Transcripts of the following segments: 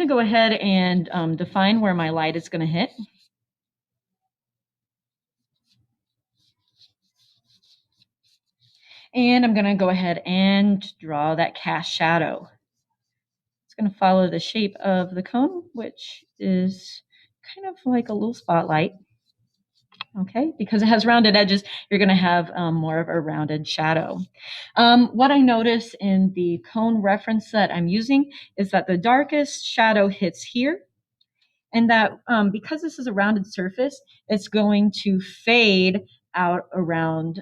going to go ahead and define where my light is going to hit. And I'm going to go ahead and draw that cast shadow. It's going to follow the shape of the cone, which is kind of like a little spotlight. Okay, because it has rounded edges, you're going to have more of a rounded shadow. What I notice in the cone reference that I'm using is that the darkest shadow hits here, and that because this is a rounded surface, it's going to fade out around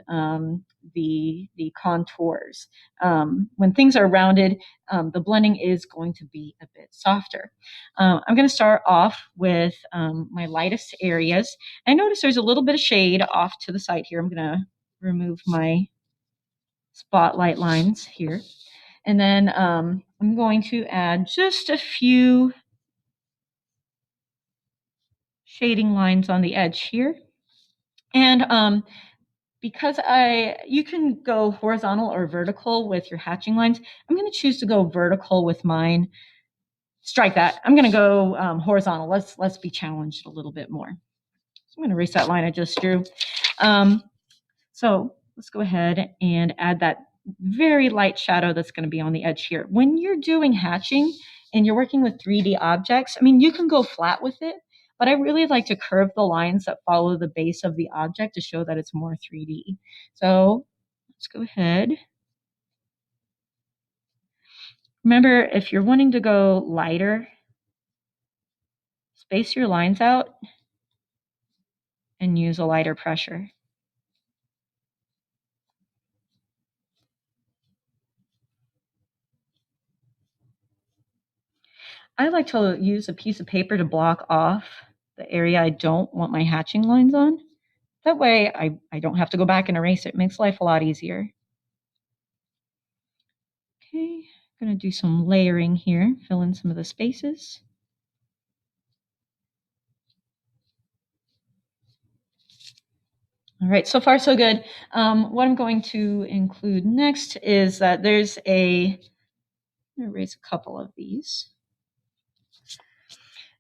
the contours. When things are rounded, the blending is going to be a bit softer. I'm going to start off with my lightest areas. I notice there's a little bit of shade off to the side here. I'm going to remove my spotlight lines here. And then I'm going to add just a few shading lines on the edge here. And because you can go horizontal or vertical with your hatching lines, I'm going to choose to go vertical with mine. Strike that. I'm going to go horizontal. Let's be challenged a little bit more. So I'm going to erase that line I just drew. So let's go ahead and add that very light shadow that's going to be on the edge here. When you're doing hatching and you're working with 3D objects, I mean, you can go flat with it, but I really like to curve the lines that follow the base of the object to show that it's more 3D. So let's go ahead. Remember, if you're wanting to go lighter, space your lines out and use a lighter pressure. I like to use a piece of paper to block off the area I don't want my hatching lines on. That way I don't have to go back and erase it. It makes life a lot easier. Okay, I'm going to do some layering here, fill in some of the spaces. All right, so far so good. What I'm going to include next is that there's I'm going to erase a couple of these.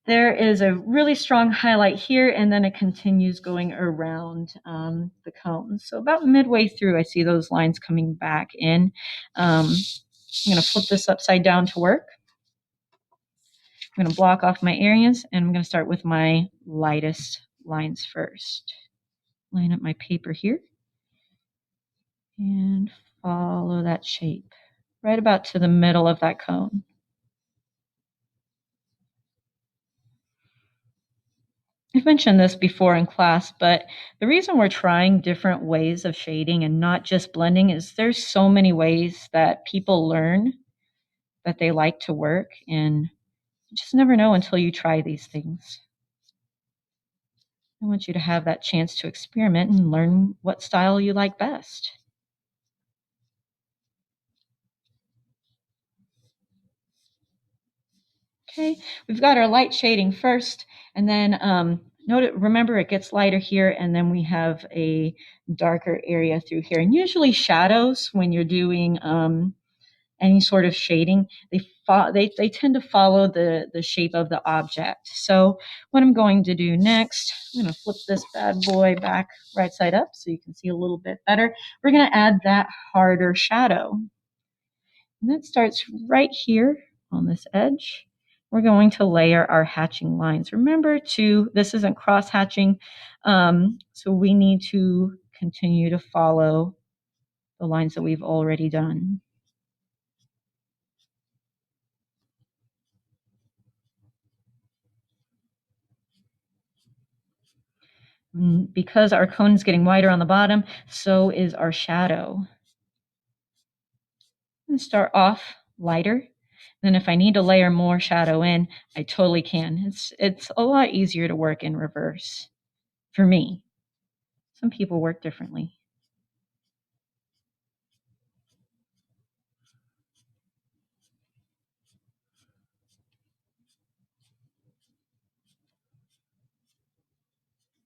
There is a really strong highlight here, and then it continues going around the cone. So about midway through, I see those lines coming back in. I'm going to flip this upside down to work. I'm going to block off my areas, and I'm going to start with my lightest lines first. Line up my paper here and follow that shape right about to the middle of that cone. I've mentioned this before in class, but the reason we're trying different ways of shading and not just blending is there's so many ways that people learn that they like to work, and you just never know until you try these things. I want you to have that chance to experiment and learn what style you like best. Okay, we've got our light shading first, and then remember it gets lighter here, and then we have a darker area through here. And usually shadows, when you're doing any sort of shading, they tend to follow the shape of the object. So what I'm going to do next, I'm going to flip this bad boy back right side up so you can see a little bit better. We're going to add that harder shadow. And that starts right here on this edge. We're going to layer our hatching lines. Remember this isn't cross hatching, so we need to continue to follow the lines that we've already done. Because our cone is getting wider on the bottom, so is our shadow. I'm going to start off lighter. Then if I need to layer more shadow in, I totally can. It's a lot easier to work in reverse for me. Some people work differently.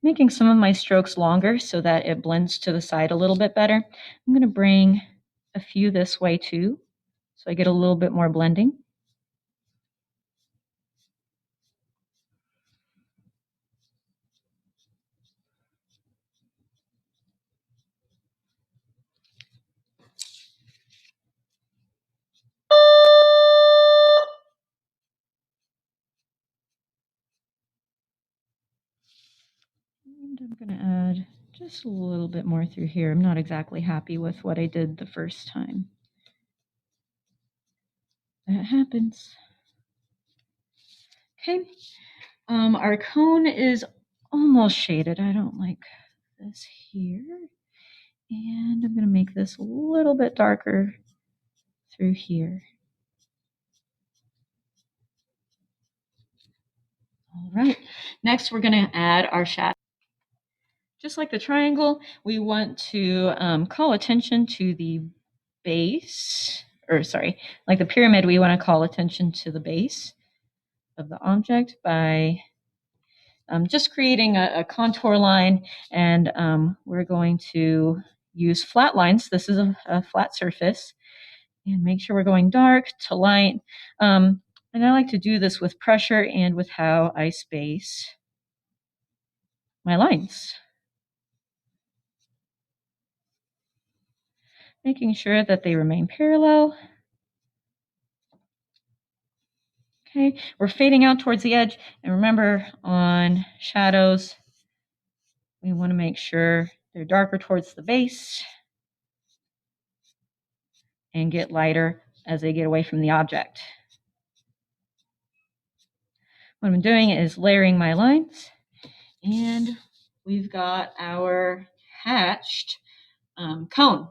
Making some of my strokes longer so that it blends to the side a little bit better. I'm going to bring a few this way too, so I get a little bit more blending. And I'm going to add just a little bit more through here. I'm not exactly happy with what I did the first time. That happens. Okay, our cone is almost shaded. I don't like this here. And I'm going to make this a little bit darker through here. All right, next we're going to add our shadow. Just like the triangle, we want to call attention to the base, or sorry, like the pyramid, we want to call attention to the base of the object by just creating a contour line, and we're going to use flat lines. This is a flat surface, and make sure we're going dark to light. And I like to do this with pressure and with how I space my lines. Making sure that they remain parallel. Okay, we're fading out towards the edge. And remember, on shadows, we want to make sure they're darker towards the base and get lighter as they get away from the object. What I'm doing is layering my lines, and we've got our hatched cone.